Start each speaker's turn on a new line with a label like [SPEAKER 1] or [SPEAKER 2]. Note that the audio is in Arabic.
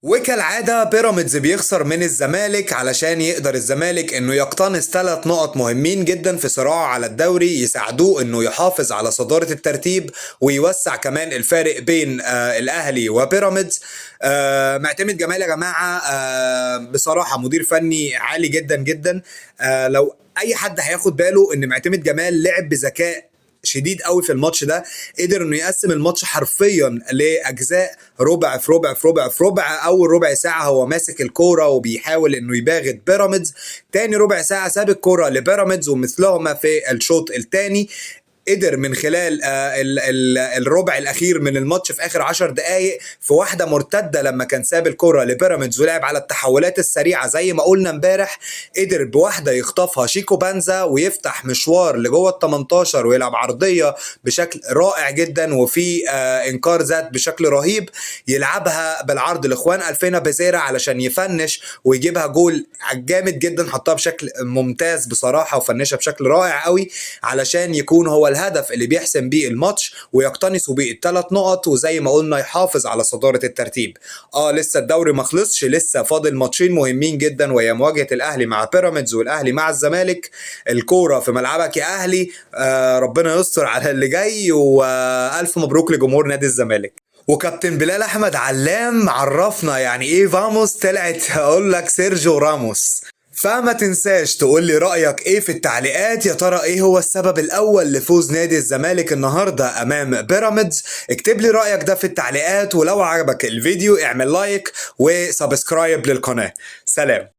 [SPEAKER 1] وكالعادة بيراميدز بيخسر من الزمالك علشان يقدر الزمالك انه يقتنص 3 نقط مهمين جدا في صراعه على الدوري يساعدوه انه يحافظ على صدارة الترتيب ويوسع كمان الفارق بين الاهلي وبيراميدز. معتمد جمال يا جماعة بصراحة مدير فني عالي جدا جدا. لو اي حد هياخد باله ان معتمد جمال لعب بذكاء شديد قوي في الماتش ده. قدر انه يقسم الماتش حرفيا لاجزاء، ربع في ربع في ربع في ربع. اول ربع ساعه هو ماسك الكوره وبيحاول انه يباغت بيراميدز، تاني ربع ساعه ساب الكوره لبيراميدز ومثلهما في الشوط الثاني. قدر من خلال الربع الاخير من الماتش في اخر 10 دقائق في واحده مرتده لما كان ساب الكره لبيراميدز ولعب على التحولات السريعه زي ما قلنا امبارح. قدر بواحده يخطفها شيكو بانزا ويفتح مشوار لجوه ال 18 ويلعب عرضيه بشكل رائع جدا وفي انكار ذات بشكل رهيب. يلعبها بالعرض لاخوان الفينا بيزيرا علشان يفنش ويجيبها جول جامد جدا، حطها بشكل ممتاز بصراحه وفنشها بشكل رائع قوي علشان يكون هو الهدف اللي بيحسم بيه الماتش ويقتنصوا بيه ال3 نقط، وزي ما قلنا يحافظ على صدارة الترتيب. لسه الدوري ما خلصش، لسه فاضل ماتشين مهمين جدا وهي مواجهة الاهلي مع بيراميدز والاهلي مع الزمالك. الكورة في ملعبك يا اهلي. ربنا يستر على اللي جاي والف مبروك لجمهور نادي الزمالك. وكابتن بلال احمد علام عرفنا يعني ايه فاموس، طلعت هقول لك سيرجيو راموس. فما تنساش تقول لي رأيك ايه في التعليقات. يا ترى ايه هو السبب الاول لفوز نادي الزمالك النهاردة امام بيراميدز؟ اكتب لي رأيك ده في التعليقات، ولو عجبك الفيديو اعمل لايك وسبسكرايب للقناة. سلام.